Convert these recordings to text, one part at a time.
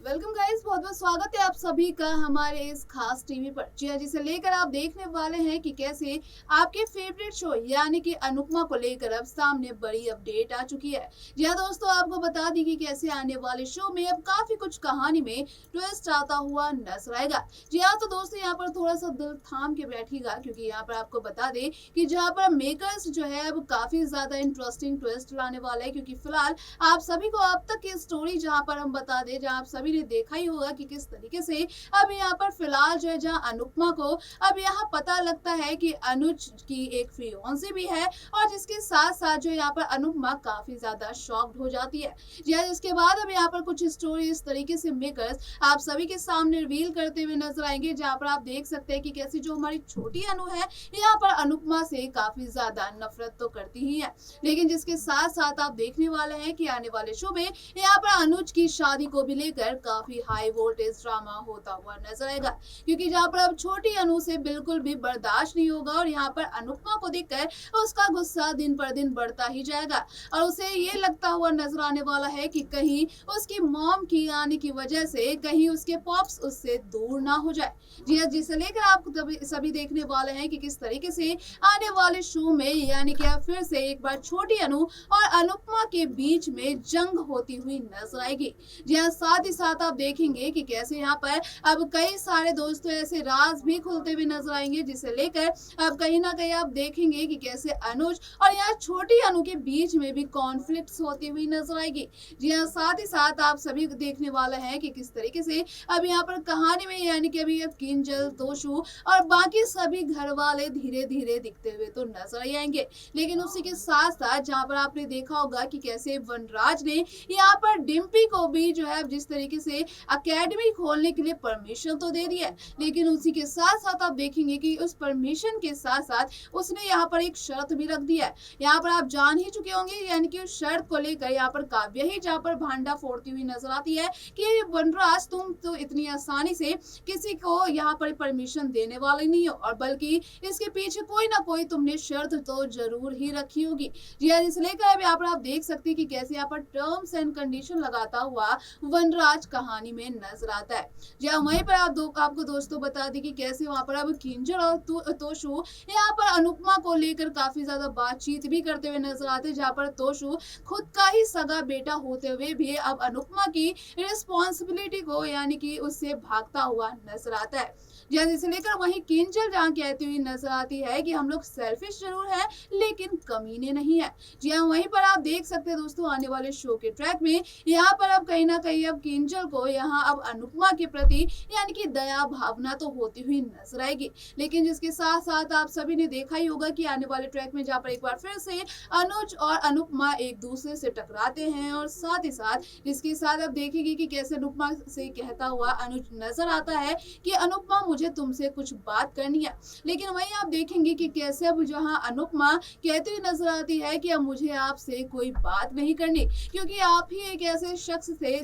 Welcome guys, बहुत बहुत स्वागत है आप सभी का हमारे इस खास टीवी पर। जी हाँ, जिसे लेकर आप देखने वाले हैं कि कैसे आपके फेवरेट शो यानी कि अनुपमा को लेकर अब सामने बड़ी अपडेट आ चुकी है। जी हाँ दोस्तों, आपको बता दी कि कैसे आने वाले शो में अब काफी कुछ कहानी में ट्विस्ट आता हुआ नजर आएगा। जी हाँ, तो दोस्तों यहाँ पर थोड़ा सा दिल थाम के बैठिएगा, क्योंकि यहाँ पर आपको बता दें कि जहाँ पर मेकर्स जो है अब काफी ज्यादा इंटरेस्टिंग ट्विस्ट लाने वाला है। क्योंकि फिलहाल आप सभी को अब तक की स्टोरी जहाँ पर हम बता दें, जहाँ आप सभी ने देखा ही होगा कि किस तरीके से अब यहाँ पर फिलहाल जो है, जहाँ अनुपमा को अब यहाँ पता लगता है कि अनुज की एक फियांसी भी है, और जिसके साथ साथ जो यहाँ पर अनुपमा काफी ज्यादा शॉक्ड हो जाती है। जी हाँ, जिसके बाद अब यहाँ पर कुछ स्टोरी इस तरीके से मेकर्स आप सभी के सामने रिवील करते हुए नजर आएंगे, जहाँ पर आप देख सकते हैं कि कैसी जो हमारी छोटी अनु है यहाँ पर अनुपमा से काफी ज्यादा नफरत तो करती ही है, लेकिन जिसके साथ साथ आप देखने वाले हैं कि आने वाले शो में यहाँ पर अनुज की शादी को भी लेकर काफी हाई वोल्टेज ड्रामा होता हुआ नजर आएगा। क्योंकि जहाँ पर अब छोटी अनु से बिल्कुल भी बर्दाश्त नहीं होगा, और यहाँ पर अनुपमा को देखकर उसका गुस्सा दिन पर दिन बढ़ता ही जाएगा, और उसे ये लगता हुआ नजर आने वाला है कि कहीं उसकी मॉम की आने की वजह से कहीं उसके पॉप्स उससे दूर ना हो जाए। जी हाँ, जिसे लेकर आप सभी देखने वाले हैं कि किस तरीके से आने वाले शो में यानी कि फिर से एक बार छोटी अनु और अनुपमा के बीच में जंग होती हुई नजर आएगी। जी हाँ, साथ ही साथ आप देखेंगे कि कैसे यहाँ पर अब कई सारे दोस्तों ऐसे राज भी खुलते हुए नजर आएंगे, जिसे लेकर अब कहीं ना कहीं आप देखेंगे कि कैसे अनुज और यहाँ छोटी अनु के बीच में भी कॉन्फ्लिक्ट्स होती हुई नजर आएगी। जी हाँ, साथ ही साथ आप सभी देखने वाले हैं कि किस तरीके से अब यहाँ पर कहानी में यानी कि अभी अब किंजल, तोशु और बाकी सभी घर वाले धीरे धीरे दिखते हुए तो नजर ही आएंगे। लेकिन उसी के साथ साथ जहाँ पर आपने देखा होगा कि कैसे वनराज ने यहाँ पर डिम्पी को भी जो है जिस तरीके से अकेडमी खोलने के लिए परमिशन तो दे दी है, लेकिन उसी के साथ साथ आप देखेंगे कि उस परमिशन के साथ साथ उसने यहाँ पर एक शर्त भी रख दी है। यहाँ पर आप जान ही चुके होंगे, यानी कि उस शर्त को लेकर यहाँ पर काव्या ही जहाँ पर भांडा फोड़ती हुई नजर आती है कि वनराज, तुम तो इतनी आसानी से किसी को यहाँ पर परमिशन देने वाले नहीं हो, और बल्कि इसके पीछे कोई ना कोई तुमने शर्त तो जरूर ही रखी होगी। जी हाँ, इसे लेकर अब यहाँ पर आप देख सकते हैं कि कैसे यहाँ पर टर्म्स एंड कंडीशन लगाता हुआ वनराज कहानी में नजर आता है। जी हाँ, वहीं पर आपको दोस्तों बता दें कि कैसे वहां पर अब किंजल और तोशु यहाँ पर अनुपमा को लेकर काफी ज्यादा बातचीत भी करते हुए नजर आते हैं, जहाँ पर तोशु खुद का ही सगा बेटा होते हुए भी अब अनुपमा की रिस्पॉन्सिबिलिटी को यानी कि उससे भागता हुआ नजर आता है। जिसे लेकर वहीं किंजल जहाँ कहती हुई नजर आती है कि हम लोग सेल्फिश जरूर है लेकिन कमीने नहीं है। जी हाँ, वहीं पर आप देख सकते हैं दोस्तों आने वाले शो के ट्रैक में यहाँ पर अब कहीं ना कहीं अब किंजल को यहाँ अब अनुपमा के प्रति यानी कि दया भावना तो होती हुई नजर आएगी, लेकिन जिसके साथ साथ आप सभी ने देखा ही होगा कि आने वाले ट्रैक में जहाँ पर एक बार फिर से अनुज और अनुपमा एक दूसरे से टकराते हैं, और साथ ही साथ जिसके साथ अब देखेंगे कि कैसे अनुपमा से कहता हुआ अनुज नजर आता है कि अनुपमा मुझे तुमसे कुछ बात करनी है। लेकिन वहीं आप देखेंगे कि कैसे अब जहाँ अनुपमा कहती हुई नजर आती है कि अब मुझे आपसे कोई बात नहीं करनी, क्योंकि आप ही एक ऐसे शख्स थे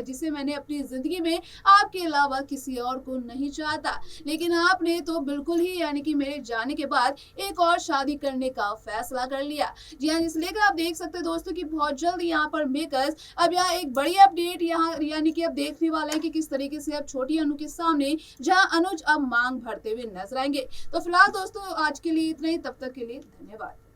जिसे मैंने अपनी जिंदगी में आपके अलावा किसी और को नहीं चाहता, लेकिन आपने तो बिल्कुल ही यानी कि मेरे जाने के बाद एक और शादी करने का फैसला कर लिया। जी हाँ, इस लेकर आप देख सकते हैं दोस्तों कि बहुत जल्द यहाँ पर मेकर्स अब यहाँ एक बड़ी अपडेट यहाँ यानी कि अब देखने वाले हैं कि किस तरीके से अब छोटी अनु के सामने जहाँ अनुज अब मांग भरते हुए नजर आएंगे। तो फिलहाल दोस्तों आज के लिए इतना ही, तब तक के लिए धन्यवाद।